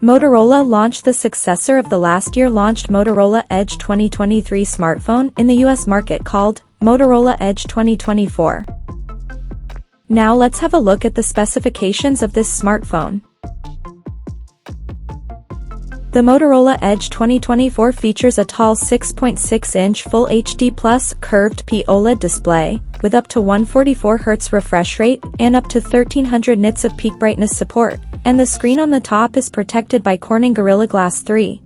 Motorola launched the successor of the last year launched Motorola Edge 2023 smartphone in the US market called Motorola Edge 2024. Now let's have a look at the specifications of this smartphone. The Motorola Edge 2024 features a tall 6.6-inch Full HD Plus curved OLED display, with up to 144Hz refresh rate and up to 1300 nits of peak brightness support, and the screen on the top is protected by Corning Gorilla Glass 3.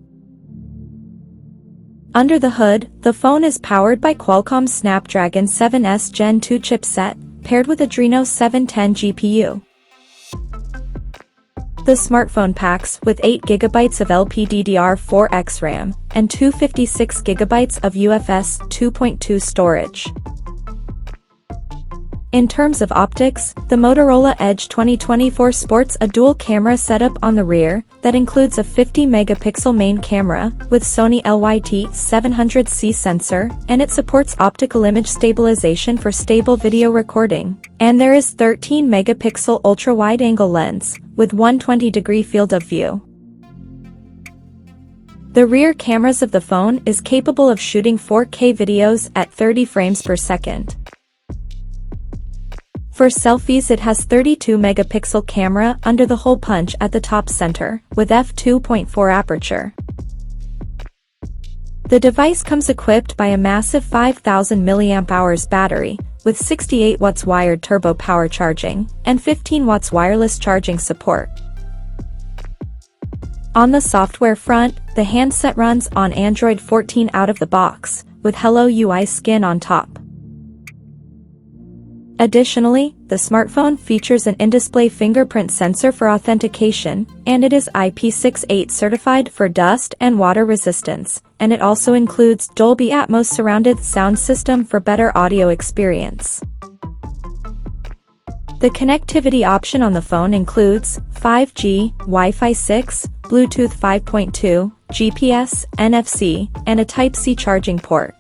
Under the hood, the phone is powered by Qualcomm's Snapdragon 7S Gen 2 chipset, paired with Adreno 710 GPU. The smartphone packs with 8GB of LPDDR4X RAM and 256GB of UFS 2.2 storage. In terms of optics, the Motorola Edge 2024 sports a dual-camera setup on the rear that includes a 50-megapixel main camera with Sony LYT-700C sensor, and it supports optical image stabilization for stable video recording. And there is 13-megapixel ultra-wide-angle lens with 120-degree field of view. The rear cameras of the phone is capable of shooting 4K videos at 30 frames per second. For selfies, it has 32-megapixel camera under the hole punch at the top center, with f2.4 aperture. The device comes equipped by a massive 5000 mAh battery, with 68 watts wired turbo power charging, and 15 watts wireless charging support. On the software front, the handset runs on Android 14 out of the box, with Hello UI skin on top. Additionally, the smartphone features an in-display fingerprint sensor for authentication, and it is IP68 certified for dust and water resistance, and it also includes Dolby Atmos surrounded sound system for better audio experience. The connectivity option on the phone includes 5G, Wi-Fi 6, Bluetooth 5.2, GPS, NFC, and a Type-C charging port.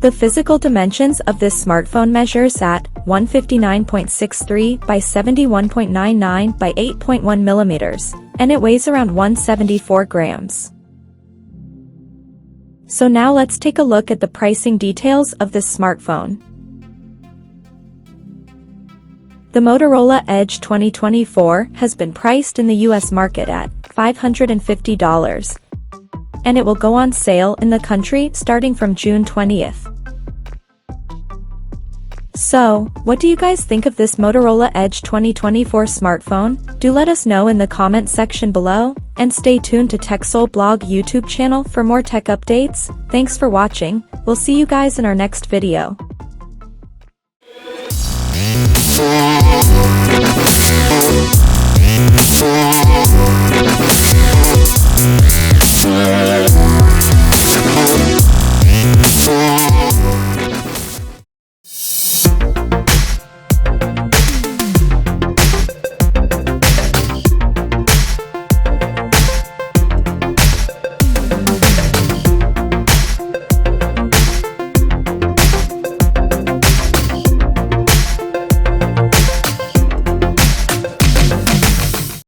The physical dimensions of this smartphone measures at 159.63 by 71.99 by 8.1 millimeters, and it weighs around 174 grams. So now let's take a look at the pricing details of this smartphone. The Motorola Edge 2024 has been priced in the US market at $550, and it will go on sale in the country starting from June 20th. So, what do you guys think of this Motorola Edge 2024 smartphone? Do let us know in the comment section below, and stay tuned to TechSole Blog YouTube channel for more tech updates. Thanks for watching, we'll see you guys in our next video.